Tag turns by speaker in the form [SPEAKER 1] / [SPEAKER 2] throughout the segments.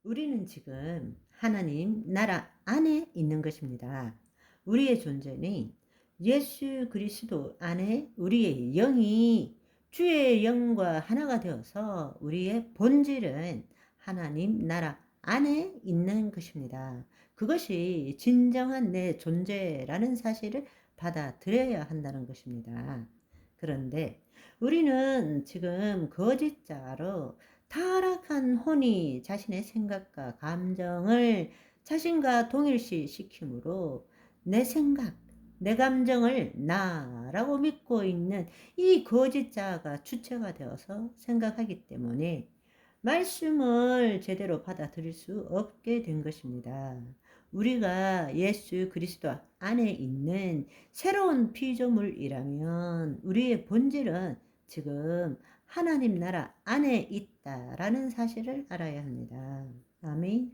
[SPEAKER 1] 우리는 지금 하나님 나라 안에 있는 것입니다. 우리의 존재는 예수 그리스도 안에 우리의 영이 주의 영과 하나가 되어서 우리의 본질은 하나님 나라 안에 있는 것입니다. 그것이 진정한 내 존재라는 사실을 받아들여야 한다는 것입니다. 그런데 우리는 지금 거짓자로 타락한 혼이 자신의 생각과 감정을 자신과 동일시 시키므로 내 생각, 내 감정을 나라고 믿고 있는 이 거짓자가 주체가 되어서 생각하기 때문에 말씀을 제대로 받아들일 수 없게 된 것입니다. 우리가 예수 그리스도 안에 있는 새로운 피조물이라면 우리의 본질은 지금 하나님 나라 안에 있다라는 사실을 알아야 합니다. 아멘.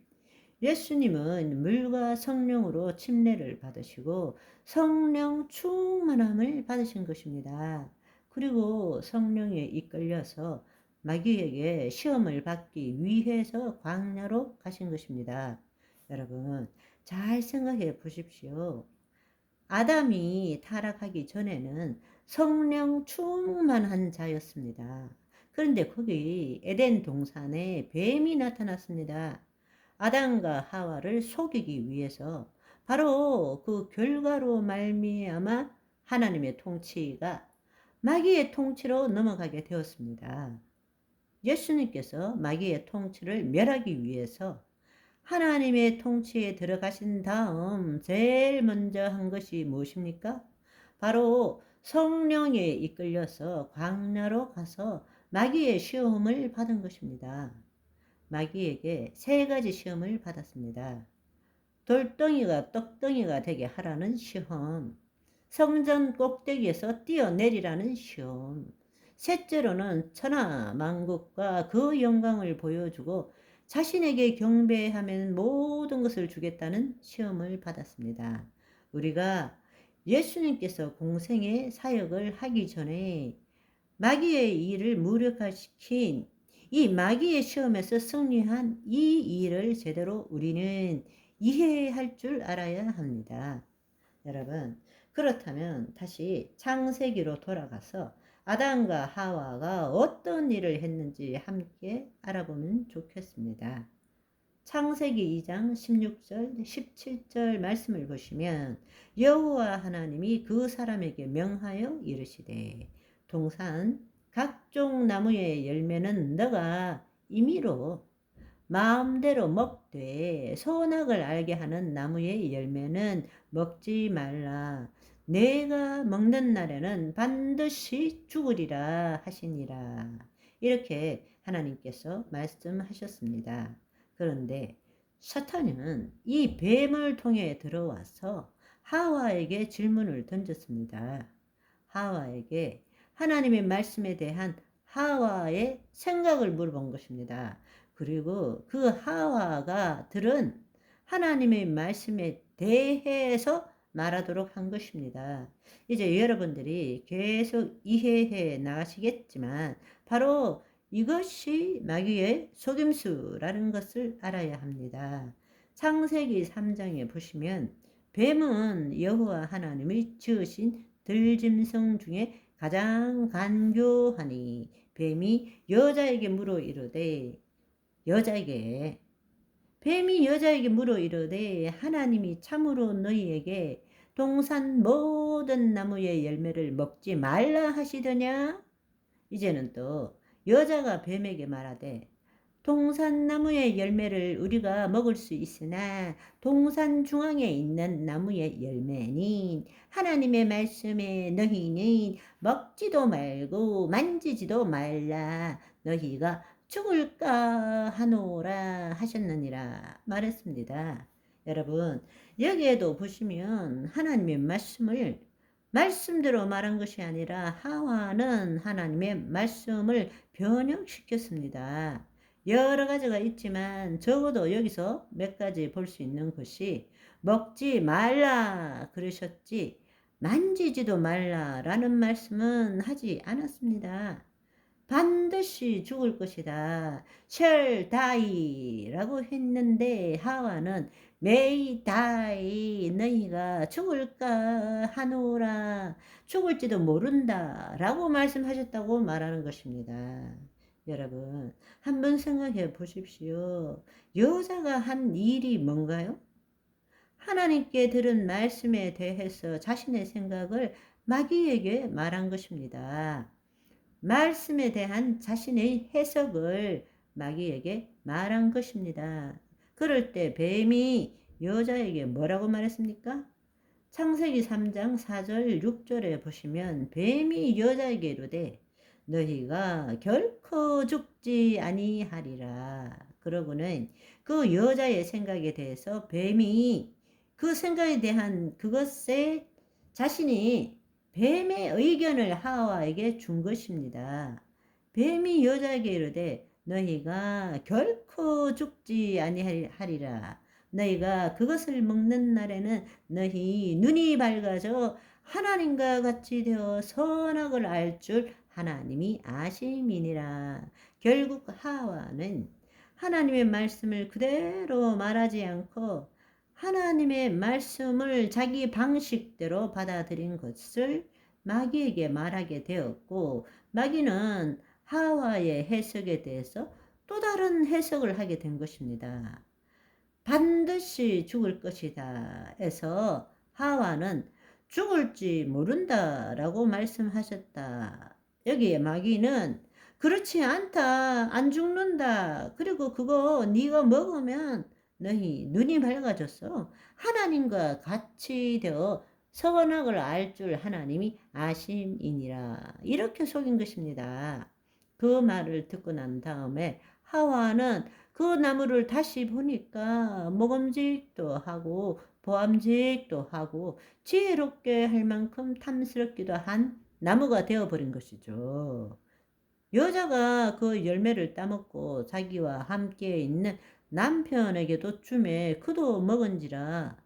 [SPEAKER 1] 예수님은 물과 성령으로 침례를 받으시고 성령 충만함을 받으신 것입니다. 그리고 성령에 이끌려서 마귀에게 시험을 받기 위해서 광야로 가신 것입니다. 여러분, 잘 생각해 보십시오. 아담이 타락하기 전에는 성령 충만한 자였습니다. 그런데 거기 에덴 동산에 뱀이 나타났습니다. 아담과 하와를 속이기 위해서 바로 그 결과로 말미암아 하나님의 통치가 마귀의 통치로 넘어가게 되었습니다. 예수님께서 마귀의 통치를 멸하기 위해서 하나님의 통치에 들어가신 다음 제일 먼저 한 것이 무엇입니까? 바로 성령에 이끌려서 광야로 가서 마귀의 시험을 받은 것입니다. 마귀에게 세 가지 시험을 받았습니다. 돌덩이가 떡덩이가 되게 하라는 시험, 성전 꼭대기에서 뛰어내리라는 시험, 셋째로는 천하 만국과 그 영광을 보여주고 자신에게 경배하면 모든 것을 주겠다는 시험을 받았습니다. 우리가 예수님께서 공생의 사역을 하기 전에 마귀의 일을 무력화시킨 이 마귀의 시험에서 승리한 이 일을 제대로 우리는 이해할 줄 알아야 합니다. 여러분, 그렇다면 다시 창세기로 돌아가서 아담과 하와가 어떤 일을 했는지 함께 알아보면 좋겠습니다. 창세기 2장 16절, 17절 말씀을 보시면 여호와 하나님이 그 사람에게 명하여 이르시되 동산 각종 나무의 열매는 너가 임의로 마음대로 먹되 선악을 알게 하는 나무의 열매는 먹지 말라. 내가 먹는 날에는 반드시 죽으리라 하시니라. 이렇게 하나님께서 말씀하셨습니다. 그런데 사탄은 이 뱀을 통해 들어와서 하와에게 질문을 던졌습니다. 하와에게 하나님의 말씀에 대한 하와의 생각을 물어본 것입니다. 그리고 그 하와가 들은 하나님의 말씀에 대해서 말하도록 한 것입니다. 이제 여러분들이 계속 이해해 나가시겠지만 바로 이것이 마귀의 속임수라는 것을 알아야 합니다. 창세기 3장에 보시면 뱀은 여호와 하나님이 지으신 들짐승 중에 가장 간교하니 뱀이 여자에게 물어 이르되 뱀이 여자에게 물어 이르되 하나님이 참으로 너희에게 동산 모든 나무의 열매를 먹지 말라 하시더냐? 이제는 또 여자가 뱀에게 말하되 동산나무의 열매를 우리가 먹을 수 있으나 동산 중앙에 있는 나무의 열매는 하나님의 말씀에 너희는 먹지도 말고 만지지도 말라 너희가 죽을까 하노라 하셨느니라 말했습니다. 여러분 여기에도 보시면 하나님의 말씀을 말씀대로 말한 것이 아니라 하와는 하나님의 말씀을 변형시켰습니다. 여러 가지가 있지만 적어도 여기서 몇 가지 볼 수 있는 것이 먹지 말라 그러셨지 만지지도 말라라는 말씀은 하지 않았습니다. 반드시 죽을 것이다. shall die라고 했는데 하와는 may die 너희가 죽을까 하노라 죽을지도 모른다 라고 말씀하셨다고 말하는 것입니다. 여러분 한번 생각해 보십시오. 여자가 한 일이 뭔가요? 하나님께 들은 말씀에 대해서 자신의 생각을 마귀에게 말한 것입니다. 말씀에 대한 자신의 해석을 마귀에게 말한 것입니다. 그럴 때 뱀이 여자에게 뭐라고 말했습니까? 창세기 3장 4절 6절에 보시면 뱀이 여자에게 이르되 너희가 결코 죽지 아니하리라. 그러고는 그 여자의 생각에 대해서 뱀이 그 생각에 대한 그것에 자신이 뱀의 의견을 하와에게 준 것입니다. 뱀이 여자에게 이르되 너희가 결코 죽지 아니하리라. 너희가 그것을 먹는 날에는 너희 눈이 밝아져 하나님과 같이 되어 선악을 알 줄 하나님이 아심이니라. 결국 하와는 하나님의 말씀을 그대로 말하지 않고 하나님의 말씀을 자기 방식대로 받아들인 것을 마귀에게 말하게 되었고 마귀는 하와의 해석에 대해서 또 다른 해석을 하게 된 것입니다. 반드시 죽을 것이다 해서 하와는 죽을지 모른다 라고 말씀하셨다. 여기에 마귀는 그렇지 않다 안 죽는다 그리고 그거 네가 먹으면 너희 눈이 밝아졌어 하나님과 같이 되어 선악을 알 줄 하나님이 아심이니라 이렇게 속인 것입니다. 그 말을 듣고 난 다음에 하와는 그 나무를 다시 보니까 먹음직도 하고 보암직도 하고 지혜롭게 할 만큼 탐스럽기도 한 나무가 되어버린 것이죠. 여자가 그 열매를 따먹고 자기와 함께 있는 남편에게도 주매 그도 먹은지라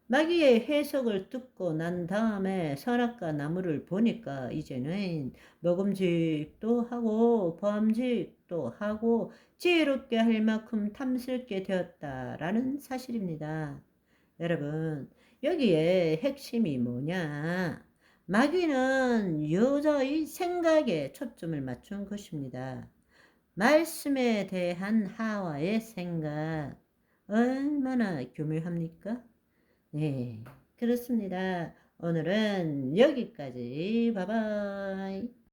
[SPEAKER 1] 마귀의 해석을 듣고 난 다음에 선악과 나무를 보니까 이제는 먹음직도 하고 보암직도 하고 지혜롭게 할 만큼 탐스럽게 되었다라는 사실입니다. 여러분 여기에 핵심이 뭐냐? 마귀는 여자의 생각에 초점을 맞춘 것입니다. 말씀에 대한 하와의 생각 얼마나 교묘합니까? 네, 그렇습니다. 오늘은 여기까지. 바이바이.